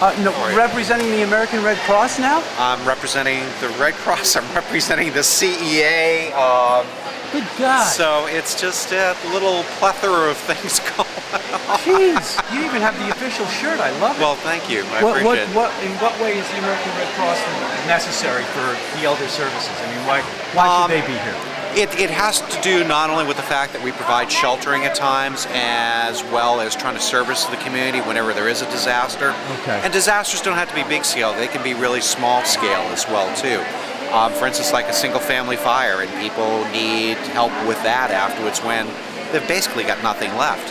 No, representing the American Red Cross now? I'm representing the Red Cross. I'm representing the CEA. Good God. So it's just a little plethora of things going on. Jeez, you even have the official shirt. I love it. Well, thank you. I appreciate it. In what way is the American Red Cross necessary for the elder services? I mean, why should they be here? It has to do not only with the fact that we provide sheltering at times, as well as trying to service the community whenever there is a disaster. Okay. And disasters don't have to be big scale; they can be really small scale as well too. For instance, like a single family fire, and people need help with that afterwards when they've basically got nothing left.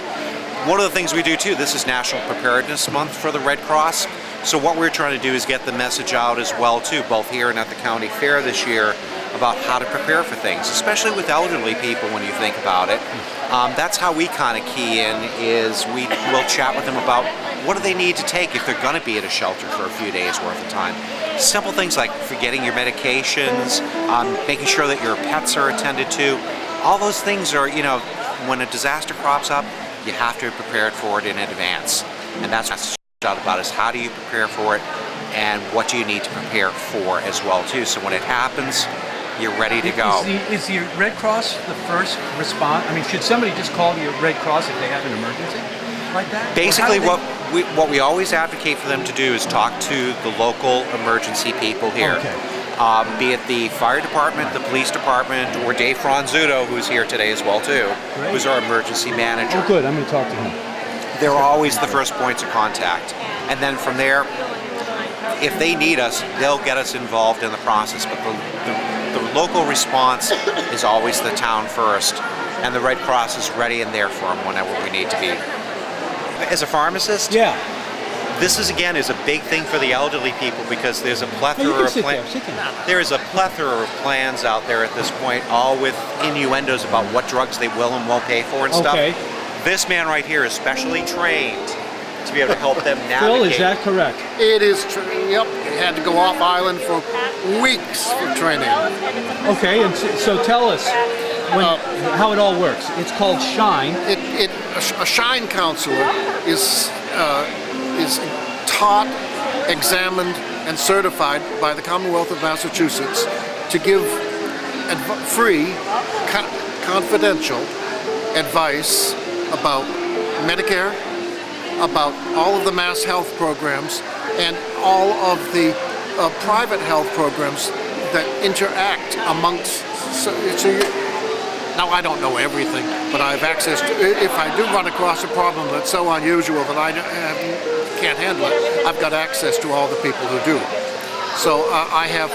One of the things we do too, this is National Preparedness Month for the Red Cross, so what we're trying to do is get the message out as well too, both here and at the county fair this year, about how to prepare for things, especially with elderly people when you think about it. That's how we kind of key in, is we'll chat with them about what do they need to take if they're going to be at a shelter for a few days worth of time. Simple things like forgetting your medications, making sure that your pets are attended to. All those things are, when a disaster crops up, you have to be prepared for it in advance. And that's what it's about, is how do you prepare for it, and what do you need to prepare for as well too. So when it happens, you're ready to go. Is the Red Cross the first response? I mean, should somebody just call the Red Cross if they have an emergency like that? Basically, what we always advocate for them to do is talk to the local emergency people here. Okay. Be it the fire department, the police department, or Dave Franzuto, who's here today as well too, Great. who's our emergency manager. Oh, good. I'm going to talk to him. They're always the first points of contact. And then from there, if they need us, they'll get us involved in the process. But the local response is always the town first, and the Red Cross is ready and there for them whenever we need to be. As a pharmacist, Yeah. this is a big thing for the elderly people, because there's a plethora of plans. There is a plethora of plans out there at this point, all with innuendos about what drugs they will and won't pay for and stuff. This man right here is specially trained to be able to help them navigate. Phil, is that correct? It is true. Yep. We had to go off island for weeks for training. Okay, and so tell us how it all works. It's called Shine. A Shine counselor is taught, examined, and certified by the Commonwealth of Massachusetts to give free, confidential advice about Medicare, about all of the mass health programs, and all of the private health programs that interact amongst. Now, I don't know everything, but I have access to, if I do run across a problem that's so unusual that I can't handle it, I've got access to all the people who do. So I have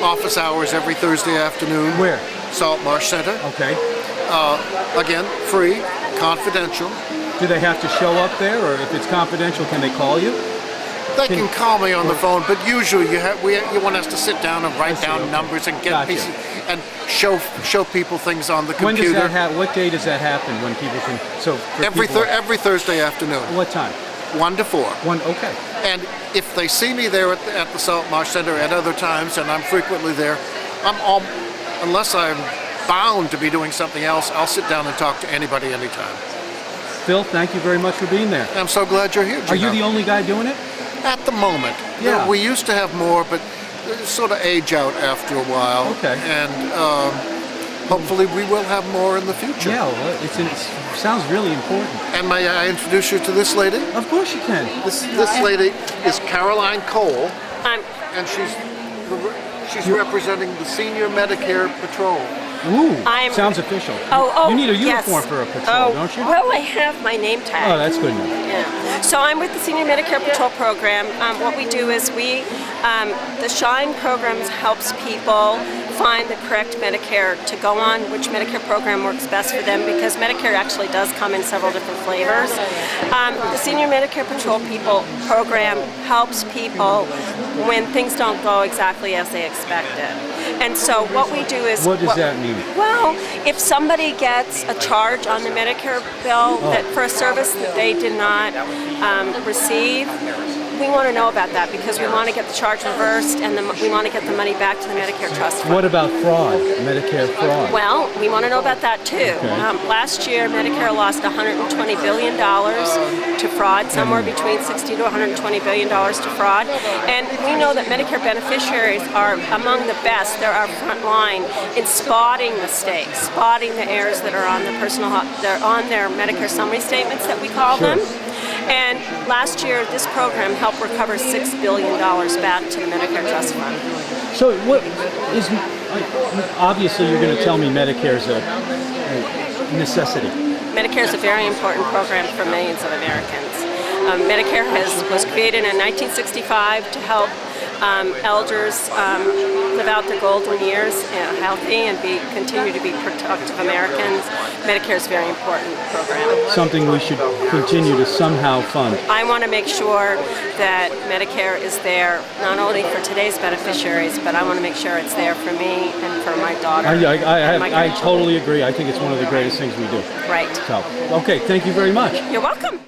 office hours every Thursday afternoon. Where? Salt Marsh Center. Okay. Again, free, confidential. Do they have to show up there, or if it's confidential, can they call you? They can call me on the phone, but usually you want us to sit down and write down numbers and get pieces and show people things on the computer. When does that happen? What day does that happen? When people can? So every Thursday afternoon. What time? 1 to 4. Okay. And if they see me there at the Salt Marsh Center at other times, and I'm frequently there, unless I'm bound to be doing something else, I'll sit down and talk to anybody anytime. Phil, thank you very much for being there. I'm so glad you're here, Gino. Are you the only guy doing it? At the moment. Yeah. We used to have more, but sort of age out after a while. Okay. And hopefully we will have more in the future. Yeah, well, it sounds really important. And may I introduce you to this lady? Of course you can. This lady is Caroline Cole, and she's representing the Senior Medicare Patrol. Ooh, sounds official. You need a uniform for a patrol, don't you? Well, I have my name tag. Oh, that's good enough. Yeah. So I'm with the Senior Medicare Patrol program. What we do is the Shine program helps people find the correct Medicare to go on, which Medicare program works best for them, because Medicare actually does come in several different flavors. The Senior Medicare Patrol program helps people when things don't go exactly as they expected. And so what we do is... What does that mean? Well, if somebody gets a charge on the Medicare bill that for a service that they did not receive, we want to know about that because we want to get the charge reversed and we want to get the money back to the Medicare Trust Fund. What about fraud, Medicare fraud? Well, we want to know about that too. Okay. Last year, Medicare lost $120 billion to fraud, somewhere between $60 to $120 billion to fraud. And we know that Medicare beneficiaries are among the best. They're our front line in spotting mistakes, spotting the errors that are on they're on their Medicare summary statements that we call them. And last year, this program helped recover $6 billion back to the Medicare Trust Fund. So what is, obviously you're going to tell me Medicare's a necessity. Medicare is a very important program for millions of Americans. Medicare was created in 1965 to help elders live out their golden years healthy and continue to be productive Americans. Medicare is a very important program. Something we should continue to somehow fund. I want to make sure that Medicare is there not only for today's beneficiaries, but I want to make sure it's there for me and for my daughter. I totally agree. I think it's one of the greatest things we do. Right. So, okay, thank you very much. You're welcome.